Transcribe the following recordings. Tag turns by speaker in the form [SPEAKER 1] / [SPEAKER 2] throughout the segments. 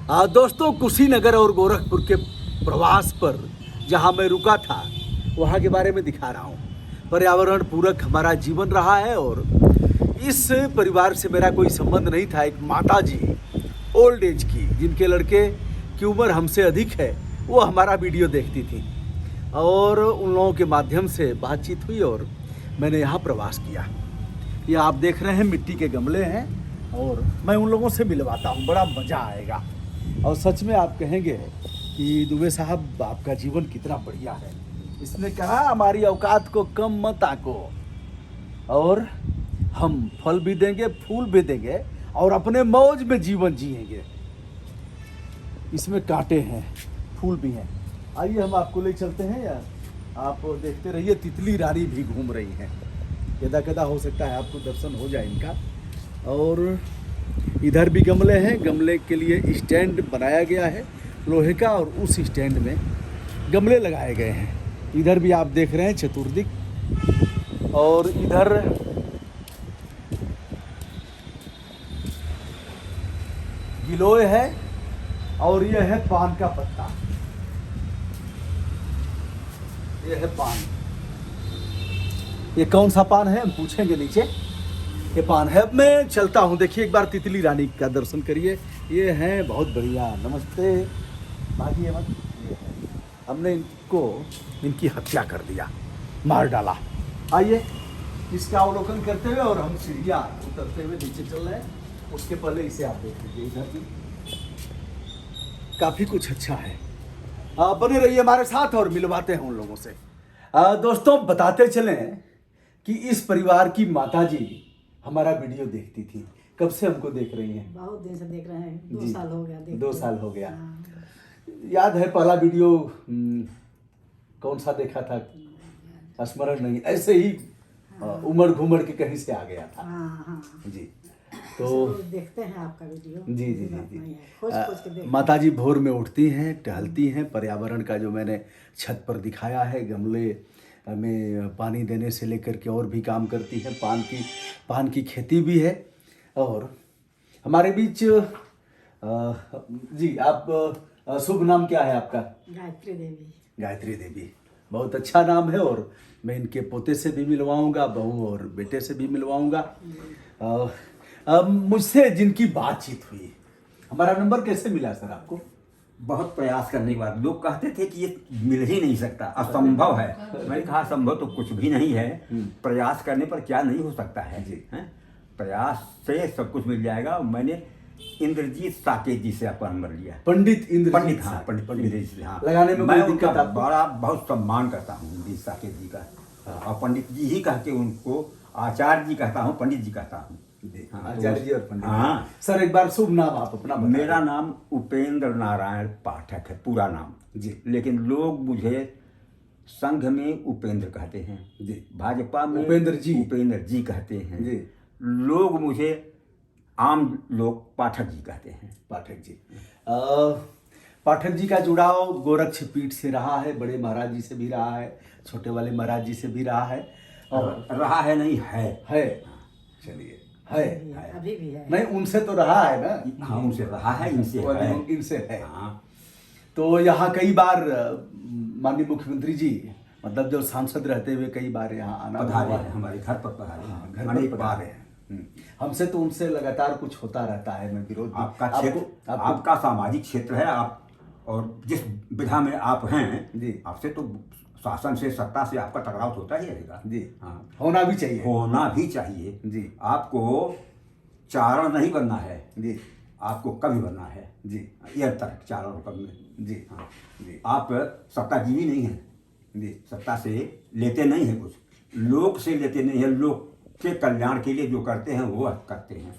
[SPEAKER 1] दोस्तों, कुशीनगर और गोरखपुर के प्रवास पर जहां मैं रुका था वहां के बारे में दिखा रहा हूं। पर्यावरण पूरक हमारा जीवन रहा है और इस परिवार से मेरा कोई संबंध नहीं था। एक माता जी ओल्ड एज की, जिनके लड़के की उम्र हमसे अधिक है, वो हमारा वीडियो देखती थी और उन लोगों के माध्यम से बातचीत हुई और मैंने यहाँ प्रवास किया। ये आप देख रहे हैं मिट्टी के गमले हैं और मैं उन लोगों से मिलवाता हूँ, बड़ा मज़ा आएगा। और सच में आप कहेंगे कि दुबे साहब आपका जीवन कितना बढ़िया है। इसने कहा हमारी औकात को कम मत आको और हम फल भी देंगे, फूल भी देंगे और अपने मौज में जीवन जिएंगे। इसमें कांटे हैं, फूल भी हैं। आइए हम आपको ले चलते हैं या आप देखते रहिए। तितली रानी भी घूम रही हैं। कदा कदा हो सकता है आपको दर्शन हो जाए इनका। और इधर भी गमले हैं, गमले के लिए स्टैंड बनाया गया है लोहे का और उस स्टैंड में गमले लगाए गए हैं। इधर भी आप देख रहे हैं चतुर्दिक और इधर गिलोय है और यह है पान का पत्ता। यह है पान। ये कौन सा पान है हम पूछेंगे नीचे। ये पान है। अब मैं चलता हूँ। देखिए एक बार तितली रानी का दर्शन करिए। ये है बहुत बढ़िया। नमस्ते। भागिए मत। ये है। हमने इनकी हत्या कर दिया, मार डाला। आइए इसका अवलोकन करते हुए और हम सीढ़ियाँ उतरते हुए नीचे चल रहे हैं। उसके पहले इसे आप देख लीजिए। इधर भी काफ़ी कुछ अच्छा है। बने रहिए हमारे साथ और मिलवाते हैं उन लोगों से। दोस्तों, बताते चलें कि इस परिवार की माताजी हमारा वीडियो देखती थी। कब से हमको देख रही हैं?
[SPEAKER 2] बहुत दिन से देख रहे हैं। 2 साल हो गया।
[SPEAKER 1] 2 साल हो गया।
[SPEAKER 2] हाँ।
[SPEAKER 1] याद है पहला वीडियो कौन सा देखा था? स्मरण नहीं। ऐसे ही उमड़ घुमड़ के कहीं से आ गया था।
[SPEAKER 2] हाँ।
[SPEAKER 1] जी। तो
[SPEAKER 2] देखते हैं आपका वीडियो।
[SPEAKER 1] जी।
[SPEAKER 2] खोज के देखते हैं।
[SPEAKER 1] माताजी भोर में उठती हैं, टहलती हैं। पर्यावरण का जो मैंने छत पर दिखाया है, गमले में पानी देने से लेकर के और भी काम करती है। पान की खेती भी है। और हमारे बीच जी, आप शुभ नाम क्या है आपका?
[SPEAKER 2] गायत्री देवी।
[SPEAKER 1] गायत्री देवी बहुत अच्छा नाम है और मैं इनके पोते से भी मिलवाऊंगा, बहू और बेटे से भी मिलवाऊंगा। मुझसे जिनकी बातचीत हुई, हमारा नंबर कैसे मिला सर आपको?
[SPEAKER 3] बहुत प्रयास करने के बाद लोग कहते थे कि ये मिल ही नहीं सकता, असंभव है। मैंने कहा संभव तो कुछ भी नहीं है, प्रयास करने पर क्या नहीं हो सकता है जी। प्रयास से सब कुछ मिल जाएगा। मैंने इंद्रजीत साकेत जी से आपका नंबर लिया।
[SPEAKER 1] पंडित इंद्रजीत।
[SPEAKER 3] हाँ, पंडित जी। हाँ,
[SPEAKER 1] लगाने में
[SPEAKER 3] मैं
[SPEAKER 1] कोई
[SPEAKER 3] उनका
[SPEAKER 1] दिक्कत आपको?
[SPEAKER 3] बड़ा बहुत सम्मान करता हूँ इंद्रजीत साकेत जी का। और पंडित जी ही कह के उनको आचार्य जी कहता हूँ, पंडित जी कहता हूँ।
[SPEAKER 1] आचार्य जी और पंडित।
[SPEAKER 3] हाँ
[SPEAKER 1] सर एक बार शुभ नाम आप अपना बताइए।
[SPEAKER 3] मेरा नाम उपेंद्र नारायण पाठक है, पूरा नाम
[SPEAKER 1] जी।
[SPEAKER 3] लेकिन लोग मुझे संघ में उपेंद्र कहते हैं
[SPEAKER 1] जी।
[SPEAKER 3] भाजपा में
[SPEAKER 1] उपेंद्र जी
[SPEAKER 3] कहते हैं
[SPEAKER 1] जी।
[SPEAKER 3] लोग मुझे आम लोग पाठक जी कहते हैं।
[SPEAKER 1] पाठक जी। पाठक जी का जुड़ाव गोरक्ष पीठ से रहा है। बड़े महाराज जी से भी रहा है, छोटे वाले महाराज जी से भी रहा है। और
[SPEAKER 3] रहा है नहीं है।
[SPEAKER 1] चलिए है
[SPEAKER 2] अभी भी है।
[SPEAKER 1] नहीं, उनसे तो रहा है ना।
[SPEAKER 3] हाँ, उनसे रहा है, इनसे है।
[SPEAKER 1] हाँ। तो यहाँ कई बार माननीय मुख्यमंत्री जी, मतलब जो सांसद रहते हुए कई बार यहाँ आना
[SPEAKER 3] पधारे हैं, हमारे घर पर पधारे हैं,
[SPEAKER 1] घर पर पधारे हैं। हमसे तो उनसे लगातार कुछ होता रहता है। मैं विरोध
[SPEAKER 3] आपका क्षेत्र, आपका सामाजिक क्षेत्र है। आप और जिस विधा में आप हैं
[SPEAKER 1] जी,
[SPEAKER 3] आपसे तो शासन से, सत्ता से आपका टकराव होता ही रहेगा
[SPEAKER 1] जी।
[SPEAKER 3] हाँ,
[SPEAKER 1] होना भी चाहिए
[SPEAKER 3] जी।
[SPEAKER 1] जी।
[SPEAKER 3] आपको चारण नहीं बनना है
[SPEAKER 1] जी,
[SPEAKER 3] आपको कवि बनना है
[SPEAKER 1] जी।
[SPEAKER 3] यह तक चारण कवि में
[SPEAKER 1] जी।
[SPEAKER 3] हाँ
[SPEAKER 1] जी।
[SPEAKER 3] आप सत्ताजीवी नहीं हैं
[SPEAKER 1] जी।
[SPEAKER 3] सत्ता से लेते नहीं है कुछ, लोक से लेते नहीं है। लोक के कल्याण के लिए जो करते हैं वो करते हैं,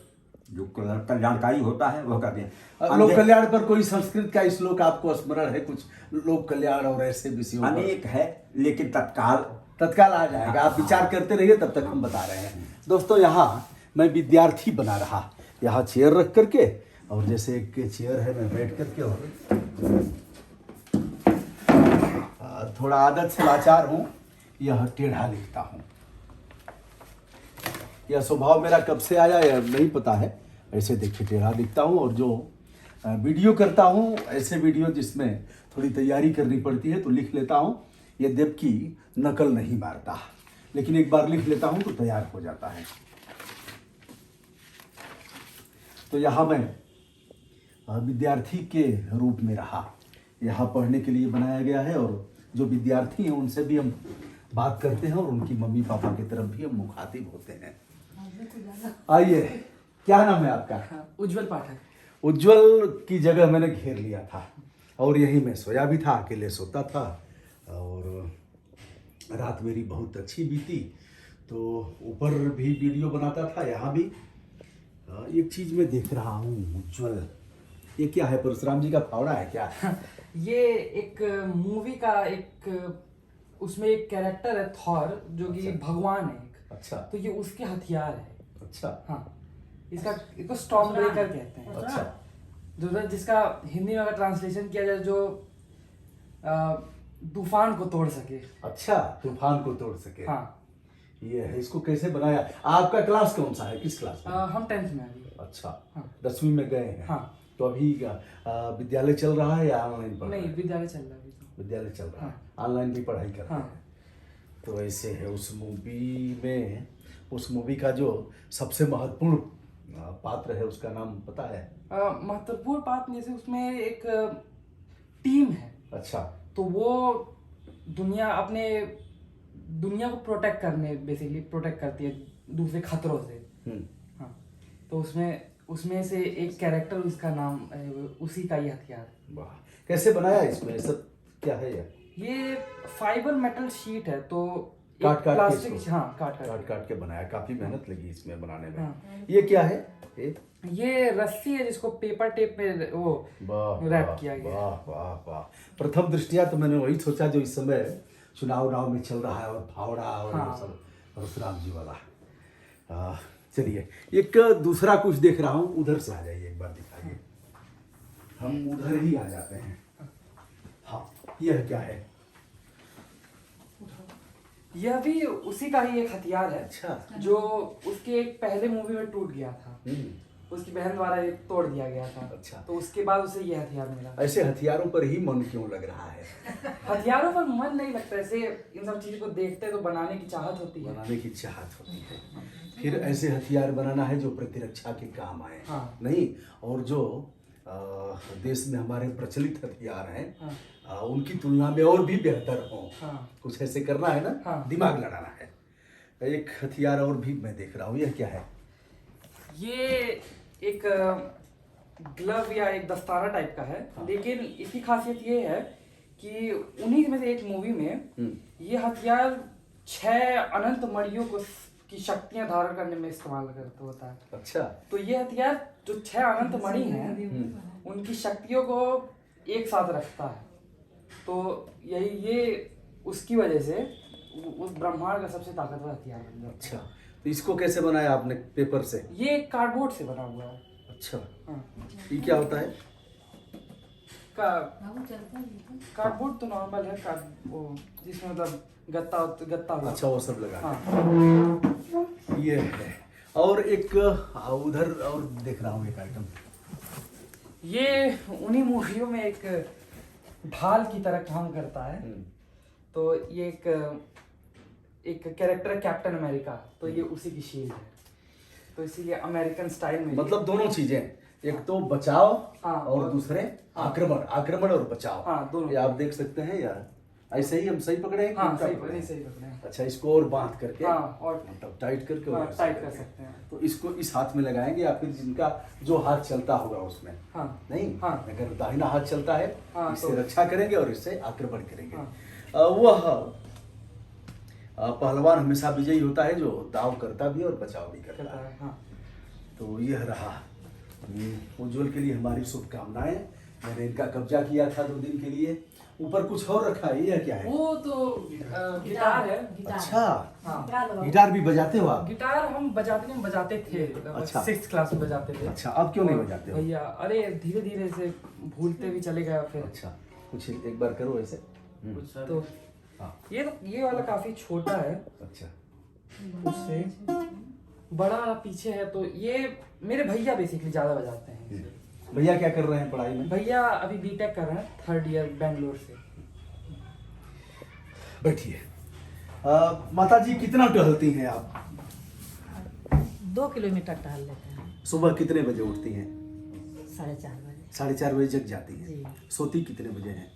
[SPEAKER 3] जो कल्याणकारी होता है वह करते हैं।
[SPEAKER 1] लोक कल्याण पर कोई संस्कृत का श्लोक आपको स्मरण है? कुछ लोक कल्याण और ऐसे विषयों पर?
[SPEAKER 3] अनेक है लेकिन
[SPEAKER 1] तत्काल आ जाएगा। आप विचार करते रहिए, तब तक हम बता रहे हैं। दोस्तों, यहाँ मैं विद्यार्थी बना रहा, यहाँ चेयर रख करके, और जैसे एक चेयर है मैं बैठ करके और थोड़ा आदत से लाचार हूँ, यह टेढ़ा लिखता हूँ। यह स्वभाव मेरा कब से आया यह नहीं पता है। ऐसे देखिए टेढ़ा लिखता हूँ और जो वीडियो करता हूँ, ऐसे वीडियो जिसमें थोड़ी तैयारी करनी पड़ती है तो लिख लेता हूँ, यद्यपि नकल नहीं मारता, लेकिन एक बार लिख लेता हूँ तो तैयार हो जाता है। तो यहाँ मैं विद्यार्थी के रूप में रहा, यहाँ पढ़ने के लिए बनाया गया है, और जो विद्यार्थी हैं उनसे भी हम बात करते हैं और उनकी मम्मी पापा की तरफ भी हम मुखातिब होते हैं। आइए, क्या नाम है आपका?
[SPEAKER 4] उज्जवल पाठक।
[SPEAKER 1] उज्जवल की जगह मैंने घेर लिया था और यही मैं सोया भी था, अकेले सोता था, और रात मेरी बहुत अच्छी बीती। तो ऊपर भी वीडियो बनाता था, यहाँ भी। एक चीज मैं देख रहा हूँ उज्जवल, ये क्या है? परशुराम जी का फावड़ा है क्या?
[SPEAKER 4] ये एक मूवी का उसमें एक कैरेक्टर है थॉर, जो कि
[SPEAKER 1] अच्छा।
[SPEAKER 4] भगवान है एक।
[SPEAKER 1] अच्छा
[SPEAKER 4] तो ये उसके हथियार है।
[SPEAKER 1] अच्छा
[SPEAKER 4] हाँ, इसको स्टॉर्म ब्रेकर कहते हैं।
[SPEAKER 1] अच्छा
[SPEAKER 4] जो जिसका हिंदी में अगर ट्रांसलेशन किया जाए, जो तूफान को तोड़ सके।
[SPEAKER 1] अच्छा, तूफान को तोड़ सके।
[SPEAKER 4] हाँ।
[SPEAKER 1] ये है, इसको कैसे बनाया? आपका क्लास कौन सा है, किस क्लास में?
[SPEAKER 4] हम 10th में अभी।
[SPEAKER 1] अच्छा,
[SPEAKER 4] हाँ।
[SPEAKER 1] 10वीं में गए हैं।
[SPEAKER 4] हाँ।
[SPEAKER 1] तो अभी विद्यालय चल रहा है या ऑनलाइन पढ़ रहे
[SPEAKER 4] नहीं,
[SPEAKER 1] हैं?
[SPEAKER 4] विद्यालय चल रहा है अभी तो।
[SPEAKER 1] विद्यालय चल रहा है,
[SPEAKER 4] हाँ।
[SPEAKER 1] ऑनलाइन भी पढ़ाई करते
[SPEAKER 4] हाँ।
[SPEAKER 1] हैं। तो ऐसे है, उस मूवी में, उस मूवी का जो सबसे महत्वपूर्ण पात्र है उसका नाम पता है?
[SPEAKER 4] महत्वपूर्ण बात जैसे उसमें एक टीम है,
[SPEAKER 1] अच्छा।
[SPEAKER 4] तो वो दुनिया को प्रोटेक्ट करती है दूसरे खतरों से। हाँ, तो उसमें से एक कैरेक्टर, उसका नाम उसी का ही हथियार है।
[SPEAKER 1] वाह, कैसे बनाया इसमें? सब क्या है
[SPEAKER 4] ये फाइबर मेटल शीट है, तो
[SPEAKER 1] काट के
[SPEAKER 4] प्लास्टिक।
[SPEAKER 1] इसको?
[SPEAKER 4] हाँ, काट
[SPEAKER 1] काट के बनाया, काफी मेहनत लगी इसमें बनाने में।
[SPEAKER 4] हाँ।
[SPEAKER 1] ये क्या है?
[SPEAKER 4] ये रस्सी है जिसको पेपर टेप में वो
[SPEAKER 1] वाह
[SPEAKER 4] रैप
[SPEAKER 1] वाह,
[SPEAKER 4] किया गया है।
[SPEAKER 1] वाह वाह वाह। प्रथम दृष्टिया तो मैंने वही सोचा जो इस समय चुनाव में चल रहा है, और फावड़ा और
[SPEAKER 4] हाँ।
[SPEAKER 1] ये सब परशुराम जी वाला। चलिए, एक दूसरा कुछ देख रहा हूँ, उधर से आ जाइए, एक बार दिखाइए। हम उधर ही आ जाते हैं। हाँ, यह क्या है?
[SPEAKER 4] यह भी उसी का ही एक हथियार है।
[SPEAKER 1] अच्छा।
[SPEAKER 4] जो उसके एक पहले मूवी में टूट गया था, उसकी बहन द्वारा ये तोड़ दिया गया था।
[SPEAKER 1] अच्छा।
[SPEAKER 4] तो उसके बाद उसे ये हथियार मिला।
[SPEAKER 1] ऐसे हथियारों पर ही मन क्यों लग रहा है?
[SPEAKER 4] हथियारों पर मन नहीं लगता, ऐसे इन सब चीजों को देखते तो बनाने की चाहत होती है।
[SPEAKER 1] बनाने की चाहत होती है, फिर ऐसे हथियार बनाना है जो प्रतिरक्षा के काम आए।
[SPEAKER 4] हाँ।
[SPEAKER 1] नहीं, और जो देश में हमारे प्रचलित हथियार हैं,
[SPEAKER 4] हाँ।
[SPEAKER 1] उनकी तुलना में और भी बेहतर हो।
[SPEAKER 4] हाँ।
[SPEAKER 1] कुछ ऐसे करना है ना।
[SPEAKER 4] हाँ।
[SPEAKER 1] दिमाग लड़ाना है। एक हथियार और भी मैं देख रहा हूँ, यह क्या है?
[SPEAKER 4] ये एक ग्लव या एक दस्ताना टाइप का है।
[SPEAKER 1] हाँ।
[SPEAKER 4] लेकिन इसकी खासियत ये है कि उन्हीं में से एक मूवी में ये हथियार 6 अनंत मणियों की शक्तियां धारण करने में इस्तेमाल करता होता है।
[SPEAKER 1] अच्छा।
[SPEAKER 4] तो ये हथियार जो 6 अनंत मणि हैं, उनकी शक्तियों को एक साथ रखता है। तो ये उसकी वजह से उस ब्रह्मांड का सबसे ताकतवर हथियार बन जाता है।
[SPEAKER 1] अच्छा, तो इसको कैसे बनाया आपने? पेपर से?
[SPEAKER 4] ये कार्डबोर्ड से बना हुआ है।
[SPEAKER 1] अच्छा।
[SPEAKER 4] हाँ।
[SPEAKER 1] ये क्या होता है?
[SPEAKER 4] कार्डबोर्ड तो नॉर्मल है, वो जिसमें मतलब गत्ता हुआ।
[SPEAKER 1] अच्छा, वो सब लगा।
[SPEAKER 4] हाँ।
[SPEAKER 1] ये है, और एक उधर और देख रहा हूँ एक आइटम।
[SPEAKER 4] ये उन्हीं मूवियों में एक ढाल की तरह काम करता है। तो ये एक कैरेक्टर है कैप्टन अमेरिका, तो ये उसी की शील्ड है। तो इसीलिए अमेरिकन स्टाइल में
[SPEAKER 1] मतलब दोनों चीजें, एक तो बचाव,
[SPEAKER 4] हाँ,
[SPEAKER 1] और दूसरे आक्रमण और बचाव।
[SPEAKER 4] हाँ, दोनों।
[SPEAKER 1] ये आप देख सकते हैं यार, ऐसे ही हम सही पकड़े हैं कि
[SPEAKER 4] हाँ,
[SPEAKER 1] उल्टा
[SPEAKER 4] सही
[SPEAKER 1] पकड़े हैं?
[SPEAKER 4] सही पकड़े हैं।
[SPEAKER 1] अच्छा, इसको और बांध करके,
[SPEAKER 4] हाँ, और
[SPEAKER 1] मतलब टाइट करके, और
[SPEAKER 4] हाँ,
[SPEAKER 1] ऐसे
[SPEAKER 4] टाइट कर
[SPEAKER 1] करके।
[SPEAKER 4] सकते हैं।
[SPEAKER 1] तो इसको इस हाथ में लगाएंगे, या फिर जिनका जो हाथ चलता होगा उसमें?
[SPEAKER 4] हाँ।
[SPEAKER 1] नहीं।
[SPEAKER 4] हाँ।
[SPEAKER 1] अगर दाहिना हाथ चलता है,
[SPEAKER 4] हाँ,
[SPEAKER 1] इससे
[SPEAKER 4] तो
[SPEAKER 1] रक्षा करेंगे और इससे आक्रमण करेंगे।
[SPEAKER 4] हाँ।
[SPEAKER 1] वह पहलवान हमेशा विजयी होता है जो दाव करता भी और बचाव भी करता है।
[SPEAKER 4] हाँ।
[SPEAKER 1] तो यह रहा। उज्जवल के लिए हमारी शुभकामनाएं। मैंने इनका कब्जा किया था 2 दिन के लिए। ऊपर कुछ और रखा है, यह क्या है?
[SPEAKER 4] वो तो गिटार है।
[SPEAKER 1] अच्छा।
[SPEAKER 4] हाँ।
[SPEAKER 1] गिटार भी बजाते हो आप?
[SPEAKER 4] गिटार हम बजाते थे।
[SPEAKER 1] अच्छा।
[SPEAKER 4] 6th क्लास में बजाते थे।
[SPEAKER 1] अच्छा, अब क्यों नहीं बजाते हो?
[SPEAKER 4] भैया, अरे धीरे धीरे से भूलते भी चले गए फिर।
[SPEAKER 1] अच्छा, कुछ एक बार करो ऐसे।
[SPEAKER 4] तो
[SPEAKER 1] हाँ।
[SPEAKER 4] ये वाला काफी छोटा है,
[SPEAKER 1] अच्छा।
[SPEAKER 4] उससे बड़ा वाला पीछे है। तो ये मेरे भैया बेसिकली ज्यादा बजाते हैं।
[SPEAKER 1] भैया क्या कर रहे हैं पढ़ाई में?
[SPEAKER 4] भैया अभी बीटेक कर रहे हैं, 3rd ईयर बैंगलोर से।
[SPEAKER 1] बैठिए। माता जी कितना टहलती हैं आप?
[SPEAKER 2] 2 किलोमीटर टहल लेते हैं।
[SPEAKER 1] सुबह कितने बजे उठती हैं?
[SPEAKER 2] 4:30 बजे।
[SPEAKER 1] 4:30 बजे जग जाती हैं।
[SPEAKER 2] जी।
[SPEAKER 1] सोती कितने बजे हैं?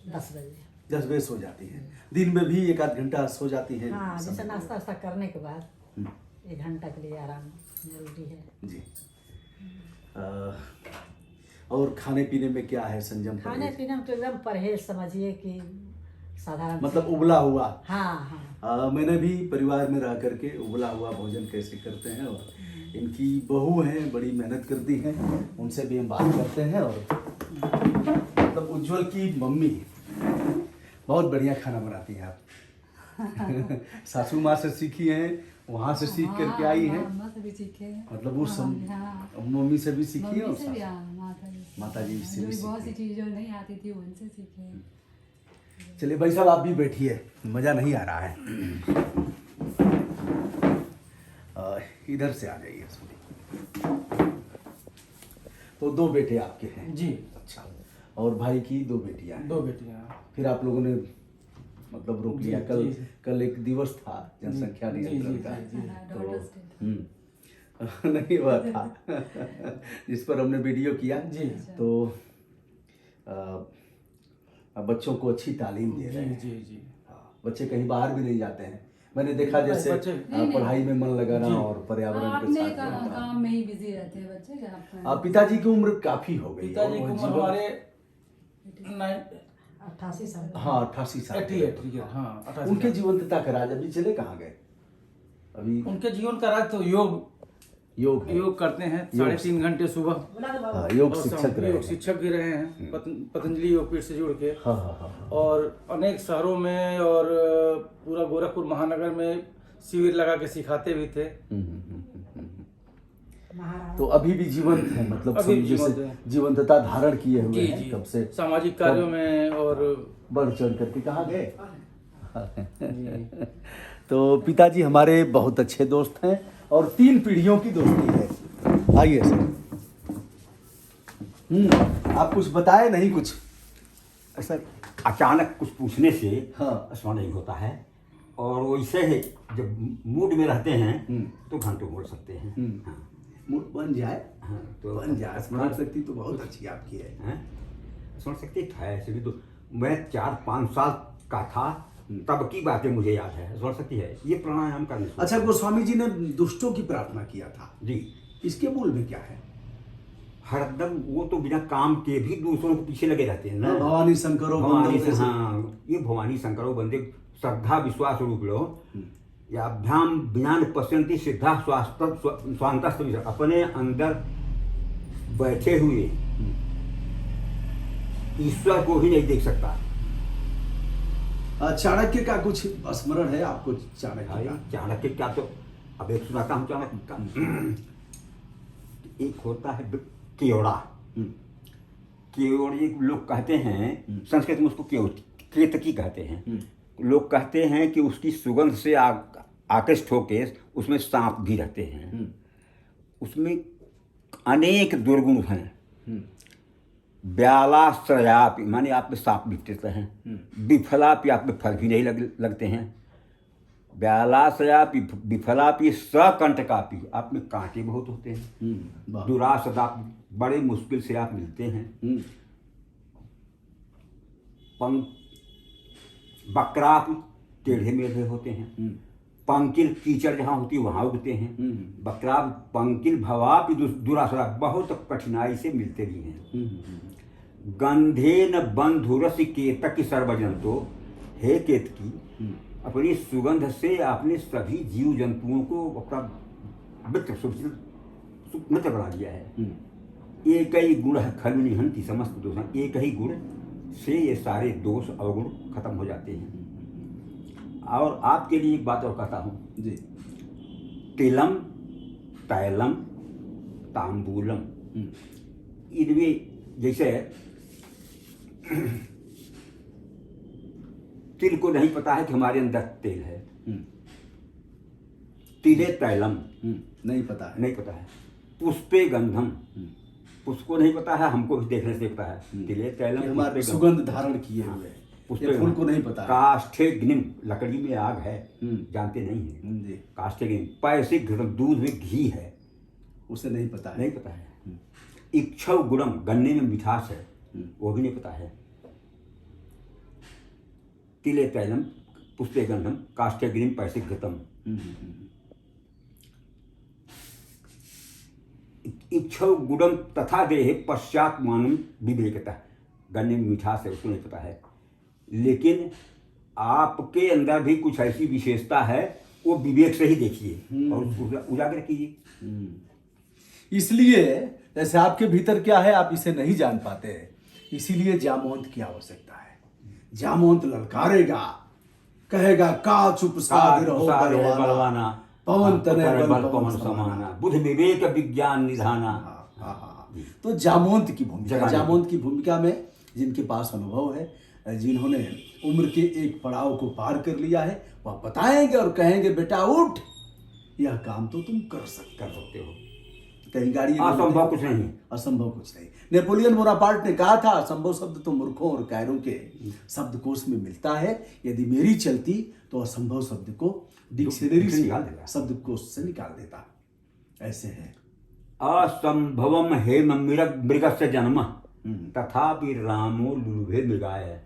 [SPEAKER 2] 10 बजे।
[SPEAKER 1] 10 बजे सो जाती हैं। दिन में भी 1 आध घंटा सो जाती हैं?
[SPEAKER 2] हाँ, जैसे नाश्ता वास्ता करने के बाद
[SPEAKER 1] हम्म,
[SPEAKER 2] 1 घंटा के लिए आराम जरूरी है।
[SPEAKER 1] जी। और खाने पीने में क्या है संयम?
[SPEAKER 2] खाने
[SPEAKER 1] परहेज?
[SPEAKER 2] पीने में तो एकदम परहेज समझिए कि साधारण
[SPEAKER 1] मतलब उबला हुआ।
[SPEAKER 2] हाँ हाँ।
[SPEAKER 1] मैंने भी परिवार में रह करके उबला हुआ भोजन कैसे करते हैं, और इनकी बहू हैं, बड़ी मेहनत करती हैं, उनसे भी हम बात करते हैं। और मतलब उज्जवल की मम्मी बहुत बढ़िया खाना बनाती हैं आप। सासू माँ से सीखी हैं, वहाँ से सीख करके आई हैं?
[SPEAKER 5] मामा से भी सीखे हैं।
[SPEAKER 1] मतलब वो
[SPEAKER 5] हाँ,
[SPEAKER 1] मम्मी से भी सीखी है?
[SPEAKER 5] मम्मी
[SPEAKER 1] और
[SPEAKER 5] से भी,
[SPEAKER 1] सासू-
[SPEAKER 5] हाँ,
[SPEAKER 1] माता जी से
[SPEAKER 5] जो
[SPEAKER 1] भी
[SPEAKER 5] भी बहुत सी
[SPEAKER 1] सीखे।
[SPEAKER 5] चीज़ जो नहीं आती थी उनसे सीखे हैं।
[SPEAKER 1] चलिए भाई साहब, आप भी बैठिए, मज़ा नहीं आ रहा है। इधर से आ जाइए। तो 2 बेटे आपके हैं?
[SPEAKER 4] जी।
[SPEAKER 1] अच्छा। और भाई की 2 बेटियां हैं?
[SPEAKER 4] 2 बेटियां।
[SPEAKER 1] फिर आप लोगों ने मतलब रोक लिया?
[SPEAKER 4] जी,
[SPEAKER 1] कल
[SPEAKER 4] जी।
[SPEAKER 1] कल एक दिवस था जनसंख्या
[SPEAKER 4] जी,
[SPEAKER 1] नियंत्रण
[SPEAKER 4] जी,
[SPEAKER 1] का।
[SPEAKER 4] जी, जी।
[SPEAKER 1] तो
[SPEAKER 5] Daughters Day।
[SPEAKER 1] नहीं हुआ था जिस पर हमने वीडियो किया।
[SPEAKER 4] जी।
[SPEAKER 1] तो बच्चों को अच्छी तालीम दे रहे हैं।
[SPEAKER 4] जी, जी।
[SPEAKER 1] हाँ, बच्चे कहीं बाहर भी नहीं जाते हैं। मैंने देखा जैसे
[SPEAKER 4] बच्चे-
[SPEAKER 1] पढ़ाई में मन लगाना
[SPEAKER 4] जी।
[SPEAKER 1] और पर्यावरण के
[SPEAKER 5] अपने
[SPEAKER 1] साथ रहना।
[SPEAKER 5] काम में ही बिजी रहते हैं बच्चे क्या
[SPEAKER 1] पिताजी की उम्र काफी हो गई है।
[SPEAKER 4] पिताजी की
[SPEAKER 1] और
[SPEAKER 4] उम्र
[SPEAKER 1] जीवन-
[SPEAKER 4] हमारे
[SPEAKER 2] 88 साल।
[SPEAKER 1] हाँ 88 साल।
[SPEAKER 4] 88 हाँ 88
[SPEAKER 1] उनके
[SPEAKER 4] साल।
[SPEAKER 1] जीवंतता का राज अभी चले कहाँ गए? अभी
[SPEAKER 4] उनके जीवन का राज तो योग
[SPEAKER 1] योग है।
[SPEAKER 4] योग करते हैं,
[SPEAKER 1] योग।
[SPEAKER 4] 3.5 घंटे सुबह।
[SPEAKER 1] हाँ, योग
[SPEAKER 4] और
[SPEAKER 1] शिक्षक
[SPEAKER 4] शाम-
[SPEAKER 1] रहे
[SPEAKER 4] योग
[SPEAKER 1] हैं।
[SPEAKER 4] शिक्षक भी रहे हैं पतंजलि योगपीठ से जुड़ के।
[SPEAKER 1] हाँ हाँ हाँ।
[SPEAKER 4] और अनेक शहरों में और पूरा गोरखपुर महानगर में शिविर लगा के सिखाते भी थे।
[SPEAKER 2] महाराज
[SPEAKER 1] तो अभी भी जीवंत है, मतलब
[SPEAKER 4] अभी भी
[SPEAKER 1] समझे से
[SPEAKER 4] जीवंत है।
[SPEAKER 1] जीवंतता धारण किए हुए
[SPEAKER 4] जी
[SPEAKER 1] हैं
[SPEAKER 4] जी।
[SPEAKER 1] कब से।
[SPEAKER 4] सामाजिक कार्यों में और
[SPEAKER 1] बढ़ चढ़ करके कहाँ गए?
[SPEAKER 4] जी।
[SPEAKER 1] तो पिताजी हमारे बहुत अच्छे दोस्त हैं और 3 पीढ़ियों की दोस्ती है। आइए सर। आप कुछ बताए नहीं कुछ?
[SPEAKER 3] सर अचानक कुछ पूछने से
[SPEAKER 1] हाँ।
[SPEAKER 3] स्मरण नहीं होता है, और वैसे है जब मूड में रहते हैं तो घंटों बोल सकते हैं। हाँ।
[SPEAKER 1] मूड बन जाए।
[SPEAKER 3] हाँ, तो
[SPEAKER 1] बन जाए। स्मरण शक्ति तो बहुत अच्छी आपकी है।
[SPEAKER 3] हैं? स्मरण शक्ति है ऐसे भी। तो मैं 4-5 साल का था तब की बातें मुझे याद है, स्मरण शक्ति है। ये प्राणायाम करने से।
[SPEAKER 1] अच्छा, गोस्वामी जी ने दुष्टों की प्रार्थना किया था,
[SPEAKER 3] जी।
[SPEAKER 1] इसके मूल में क्या है?
[SPEAKER 3] हरदम वो तो बिना काम के भी दूसरों के पीछे लगे रहते हैं ना।
[SPEAKER 1] भवानी शंकरो
[SPEAKER 3] भवानी
[SPEAKER 1] बंदो
[SPEAKER 3] से,
[SPEAKER 1] जैसे।
[SPEAKER 3] हाँ, ये भवानी शंकरो बंदे श्रद्धा विश्वास रूप लो या अभ्याम ज्ञान पश्यंती सिद्धा स्वांतस्थ, अपने अंदर बैठे हुए ईश्वर को ही नहीं देख सकता।
[SPEAKER 1] चाणक्य का कुछ स्मरण है आपको? चाणक्य का
[SPEAKER 3] चाणक्य क्या, तो अब एक सुनाता हूँ चाणक्य का। एक होता है केवड़ा। केवड़े लोग कहते हैं, संस्कृत में उसको केतकी कहते हैं। लोग कहते हैं कि उसकी सुगंध से आकृष्ट होके उसमें सांप भी रहते हैं। उसमें अनेक दुर्गुण हैं। व्यालाश्रयापि माने आप में सांप दिखते हैं, विफलापि आप में फल भी नहीं लगते हैं। व्यालाश्रयापि विफलापि सकंटकापि आप में कांटे बहुत होते हैं। दुरासदा बड़े मुश्किल से आप मिलते हैं। बकरापि टेढ़े मेढ़े होते हैं। पंकिल कीचड़ जहाँ होती है वहाँ उगते हैं। बकरा पंकिल भवापि दुरासदा बहुत कठिनाई से मिलते भी हैं। गंधेन बंधुरस केतक सर्वजंतो, हे केतकी अपनी सुगंध से आपने सभी जीव जंतुओं को अपना मित्र बना दिया है। एक ही गुण खलु निहंति समस्त दोष, एक ही गुण से ये सारे दोष अवगुण खत्म हो जाते हैं। और आपके लिए एक बात और कहता हूँ
[SPEAKER 1] जी।
[SPEAKER 3] तिलम तैलम तांबूलम, इनमें जैसे तिल को नहीं पता है कि हमारे अंदर तेल है। तिले तैलम
[SPEAKER 1] नहीं पता है।
[SPEAKER 3] नहीं पता है। पुष्पे गंधम, उसको नहीं पता है, हमको भी देखने से पता है। तिले
[SPEAKER 1] कि
[SPEAKER 3] तैलम
[SPEAKER 1] हमारे
[SPEAKER 3] पुष्पेगम।
[SPEAKER 1] सुगंध धारण किए हुए हैं। ये फूल को नहीं पता है।
[SPEAKER 3] काष्ठेग्निम, लकड़ी में आग है, जानते नहीं है।
[SPEAKER 1] जी,
[SPEAKER 3] काष्ठेग्निम पैसे घृतम, दूध में घी है,
[SPEAKER 1] उसे नहीं पता है।
[SPEAKER 3] नहीं पता है। इक्षव गुड़म, गन्ने में मिठास है, वो भी नहीं पता है। तिले तैलम पुष्पे गंधम काष्ठेग्निम पैसे घृतम। इक्षव गुड़म तथा देहे पश्चात मानम विवेकता, गन्ने में मिठास है, उसको नहीं पता है। लेकिन आपके अंदर भी कुछ ऐसी विशेषता है, वो विवेक से ही देखिए और उसको उजागर कीजिए।
[SPEAKER 1] इसलिए जैसे आपके भीतर क्या है आप इसे नहीं जान पाते हैं, इसीलिए जामवंत की आवश्यकता है। जामवंत ललकारेगा, कहेगा का चुप साध रहो बलवाना, पवन तनय बल पवन समाना,
[SPEAKER 3] बुध विवेक विज्ञान निधाना।
[SPEAKER 1] तो जामवंत की भूमिका,
[SPEAKER 3] जगाने की।
[SPEAKER 1] जामवंत की भूमिका में जिनके पास अनुभव है, जिन्होंने उम्र के एक पड़ाव को पार कर लिया है, वह बताएंगे और कहेंगे बेटा उठ, यह काम तो तुम कर सकते हो। कहीं गाड़ी
[SPEAKER 3] असंभव कुछ नहीं।
[SPEAKER 1] असंभव कुछ नहीं। नेपोलियन बोनापार्ट ने कहा था असंभव शब्द तो मूर्खों और कायरों के शब्दकोश में मिलता है, यदि मेरी चलती तो असंभव शब्द को डिक्शनरी से
[SPEAKER 3] निकाल देगा,
[SPEAKER 1] शब्दकोश से निकाल देता। ऐसे है।
[SPEAKER 3] असंभवम हे मृगस्य जन्म तथापि रामो लुलुभे मृगाय।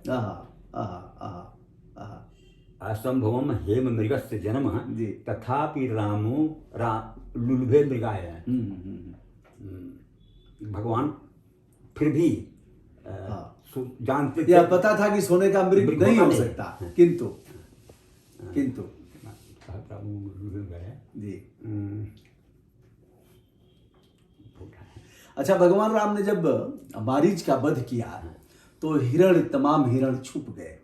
[SPEAKER 3] असंभवम हेम मृगस्य जन्म
[SPEAKER 1] जी।
[SPEAKER 3] तथापि रामो लुलुभे मृगाय। भगवान फिर भी जानते
[SPEAKER 1] यह पता था कि सोने का मृग
[SPEAKER 3] मृग
[SPEAKER 1] नहीं हो
[SPEAKER 3] नहीं।
[SPEAKER 1] सकता, किंतु जी। अच्छा, भगवान राम ने जब मारीच का वध किया तो तमाम हिरण छुप गए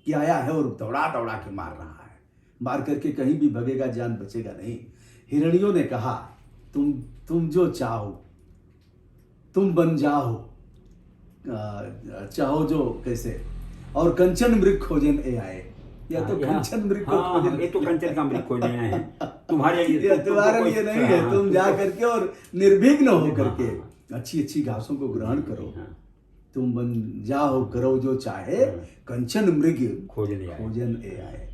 [SPEAKER 1] कि आया है और दौड़ा दौड़ा के मार रहा है, मार करके कहीं भी भगेगा, जान बचेगा नहीं। हिरणियों ने कहा तुम जो चाहो तुम बन जाओ, चाहो जो कैसे, और कंचन मृग खोजन ए आए, या तो कंचन मृग को खोजन,
[SPEAKER 3] ये तो कंचन का मृग खोजने आए हैं तुम्हारे लिए।
[SPEAKER 1] ये तुम्हारे लिए नहीं है, तुम जा करके और निर्भीघ्न हो करके अच्छी अच्छी घासों को ग्रहण करो, तुम बन जाओ करो जो चाहे, कंचन मृग खोजन ए आए।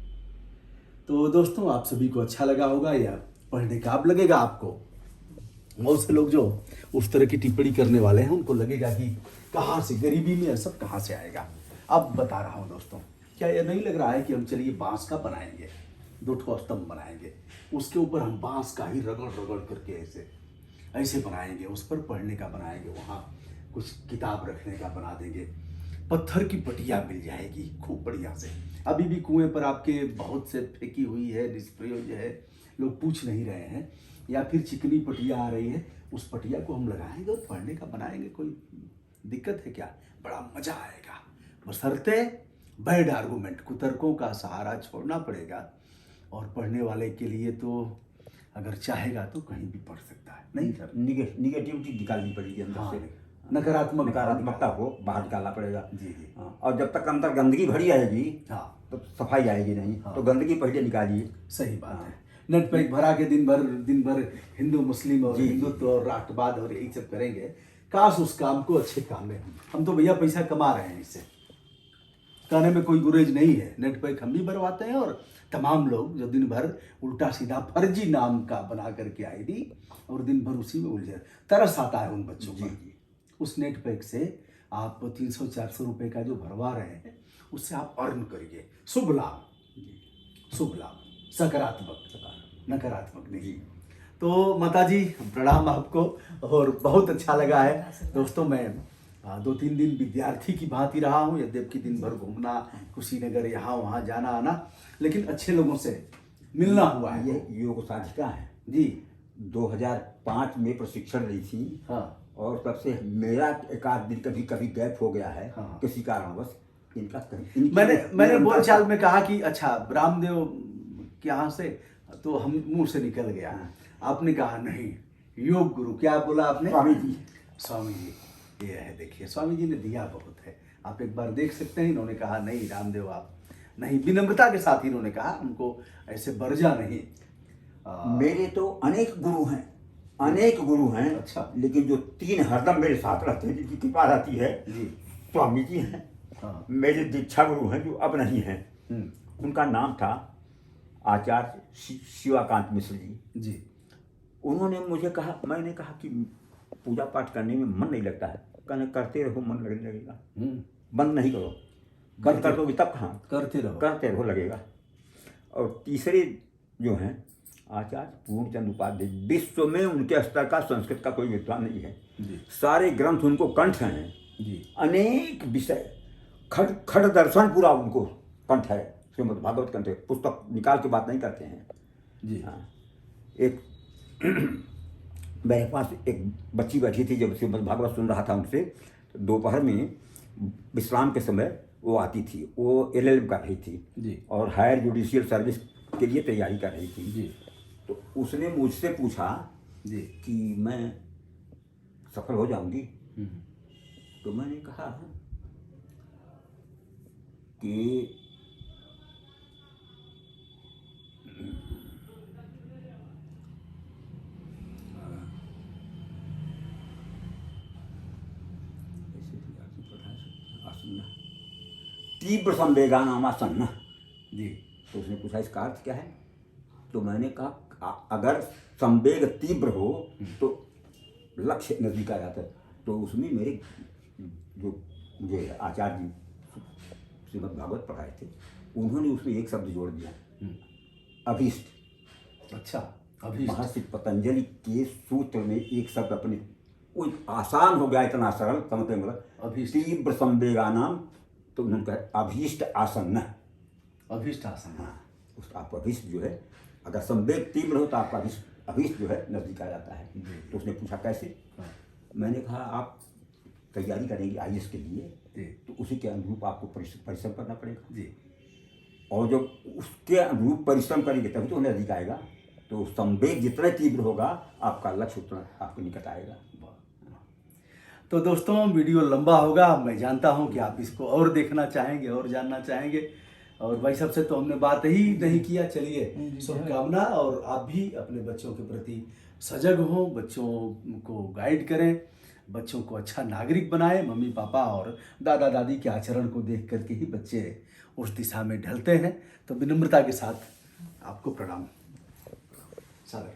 [SPEAKER 1] तो दोस्तों, आप सभी को अच्छा लगा होगा या पढ़ने का अब लगेगा आपको, बहुत से लोग जो उस तरह की टिप्पणी करने वाले हैं उनको लगेगा कि कहाँ से गरीबी में यह सब कहाँ से आएगा। अब बता रहा हूँ दोस्तों, क्या यह नहीं लग रहा है कि हम चलिए बांस का बनाएंगे, 2 ठो स्तंभ बनाएंगे, उसके ऊपर हम बांस का ही रगड़ रगड़ करके ऐसे बनाएंगे, उस पर पढ़ने का बनाएंगे, वहाँ कुछ किताब रखने का बना देंगे, पत्थर की पटिया मिल जाएगी खूब बढ़िया से। अभी भी कुएं पर आपके बहुत से फेंकी हुई है, निष्प्रयोज्य है, लोग पूछ नहीं रहे हैं, या फिर चिकनी पटिया आ रही है, उस पटिया को हम लगाएंगे और पढ़ने का बनाएंगे। कोई दिक्कत है क्या? बड़ा मजा आएगा, बशर्ते बैड आर्गूमेंट, कुतर्कों का सहारा छोड़ना पड़ेगा। और पढ़ने वाले के लिए तो अगर चाहेगा तो कहीं भी पढ़ सकता है, नहीं सर,
[SPEAKER 3] निगेटिविटी निकालनी पड़ेगी अंदर
[SPEAKER 1] हाँ,
[SPEAKER 3] से,
[SPEAKER 1] नकारात्मकता
[SPEAKER 3] को बाहर निकालना पड़ेगा।
[SPEAKER 1] जी जी।
[SPEAKER 3] और जब तक अंदर गंदगी भरी आएगी
[SPEAKER 1] हाँ,
[SPEAKER 3] तो सफाई आएगी नहीं। तो गंदगी पहले निकालिए।
[SPEAKER 1] सही बात है। नेट पैक भरा के दिन भर हिंदू मुस्लिम और हिंदुत्व और राष्ट्रवाद और यही सब करेंगे, काश उस काम को अच्छे काम में, हम तो भैया पैसा कमा रहे हैं इससे, कहने में कोई गुरेज नहीं है। नेट पैक हम भी भरवाते हैं और तमाम लोग जो दिन भर उल्टा सीधा फर्जी नाम का बना करके आईडी और दिन भर उसी में उलझे, तरस आता है उन बच्चों को। उस नेट पैक से आप 300-400 रुपए का जो भरवा रहे हैं उससे आप अर्न करिए, शुभ लाभ, सकारात्मक, नकारात्मक नहीं। तो माताजी प्रणाम आपको, और बहुत अच्छा लगा है दोस्तों। मैं 2-3 दिन विद्यार्थी की भांति रहा हूँ, यद्यपि दिन भर घूमना, कुशीनगर यहाँ वहाँ जाना आना, लेकिन अच्छे लोगों से मिलना हुआ है।
[SPEAKER 3] ये योग साधिका है
[SPEAKER 1] जी,
[SPEAKER 3] 2005 में प्रशिक्षण ली थी।
[SPEAKER 1] हाँ,
[SPEAKER 3] और तब से मेरा एक आध दिन कभी गैप हो गया है।
[SPEAKER 1] हाँ।
[SPEAKER 3] किसी कारणवश इनका
[SPEAKER 1] मैंने बोलचाल में कहा कि अच्छा रामदेव के यहाँ से, तो हम मुंह से निकल गया। आपने कहा नहीं, योग गुरु, क्या बोला आपने? स्वामी जी ये है, देखिए स्वामी जी ने दिया बहुत है, आप एक बार देख सकते हैं। इन्होंने कहा नहीं रामदेव आप नहीं, विनम्रता के साथ इन्होंने कहा, हमको ऐसे बरजा नहीं।
[SPEAKER 3] मेरे तो अनेक गुरु हैं, अनेक गुरु हैं।
[SPEAKER 1] अच्छा।
[SPEAKER 3] लेकिन जो 3 हरदम मेरे साथ रहते हैं, जिनकी कृपा रहती है,
[SPEAKER 1] जी।
[SPEAKER 3] स्वामी जी हैं।
[SPEAKER 1] हाँ।
[SPEAKER 3] मेरे दीक्षा गुरु हैं जो अब नहीं हैं। उनका नाम था आचार्य शिवाकांत मिश्र जी।
[SPEAKER 1] जी।
[SPEAKER 3] उन्होंने मुझे कहा, मैंने कहा कि पूजा पाठ करने में मन नहीं लगता है। कहने करते रहो, मन लगने लगेगा। बंद नहीं करो, बंद कर दोगे तब कहाँ,
[SPEAKER 1] करते रहो
[SPEAKER 3] लगेगा। और तीसरे जो हैं आचार्य पूर्णचंद उपाध्याय, विश्व में उनके स्तर का संस्कृत का कोई विद्वान नहीं है।
[SPEAKER 1] जी।
[SPEAKER 3] सारे ग्रंथ उनको कंठ हैं।
[SPEAKER 1] जी।
[SPEAKER 3] अनेक विषय, खड़ दर्शन पूरा उनको कंठ है। श्रीमद् भागवत कंठ है, पुस्तक निकाल के बात नहीं करते हैं।
[SPEAKER 1] जी।
[SPEAKER 3] हाँ। एक मेरे पास एक बच्ची बैठी थी, जब श्रीमद् भागवत सुन रहा था उनसे, तो दोपहर में विश्राम के समय वो आती थी। वो LLM कर रही थी।
[SPEAKER 1] जी।
[SPEAKER 3] और हायर जुडिशियल सर्विस के लिए तैयारी कर रही थी।
[SPEAKER 1] जी।
[SPEAKER 3] तो उसने मुझसे पूछा
[SPEAKER 1] जी।
[SPEAKER 3] कि मैं सफल हो जाऊंगी। तो मैंने कहा कि तीव्र संवेगानामासन्न।
[SPEAKER 1] जी।
[SPEAKER 3] तो उसने पूछा इसका अर्थ क्या है। तो मैंने कहा अगर संवेग तीव्र हो तो लक्ष्य नजदीक आ जाता है। तो उसमें मेरे जो मुझे आचार्य जी श्रीमद् भागवत पढ़ाए थे, उन्होंने उसमें एक शब्द जोड़ दिया, अभीष्ट।
[SPEAKER 1] अच्छा। अभी
[SPEAKER 3] महर्षि पतंजलि के सूत्र में एक शब्द अपने, वो आसान हो गया, इतना सरल, समझते मतलब
[SPEAKER 1] अभीष्ट।
[SPEAKER 3] तीव्र संवेगानाम। तो उन्होंने कहा अभीष्ट आसन्न।
[SPEAKER 1] अभीष्ट आसन।
[SPEAKER 3] हाँ, उस आपका अभीष्ट जो है, अगर संवेग तीव्र हो तो आपका अभीष्ट जो है नजदीक आ जाता है। तो उसने पूछा कैसे। मैंने कहा आप तैयारी करेंगे IAS के लिए, तो उसी के अनुरूप आपको परिश्रम करना पड़ेगा।
[SPEAKER 1] जी।
[SPEAKER 3] और जब उसके अनुरूप परिश्रम करेंगे तभी तो नजदीक आएगा। तो संवेग जितना तीव्र होगा, आपका लक्ष्य उतना आपके निकट आएगा।
[SPEAKER 1] तो दोस्तों, वीडियो लंबा होगा, मैं जानता हूं कि आप इसको और देखना चाहेंगे और जानना चाहेंगे। और भाई सबसे तो हमने बात ही नहीं किया। चलिए, शुभकामना। और आप भी अपने बच्चों के प्रति सजग हों, बच्चों को गाइड करें, बच्चों को अच्छा नागरिक बनाएं। मम्मी पापा और दादा दादी के आचरण को देख करके ही बच्चे उस दिशा में ढलते हैं। तो विनम्रता के साथ आपको प्रणाम। सादर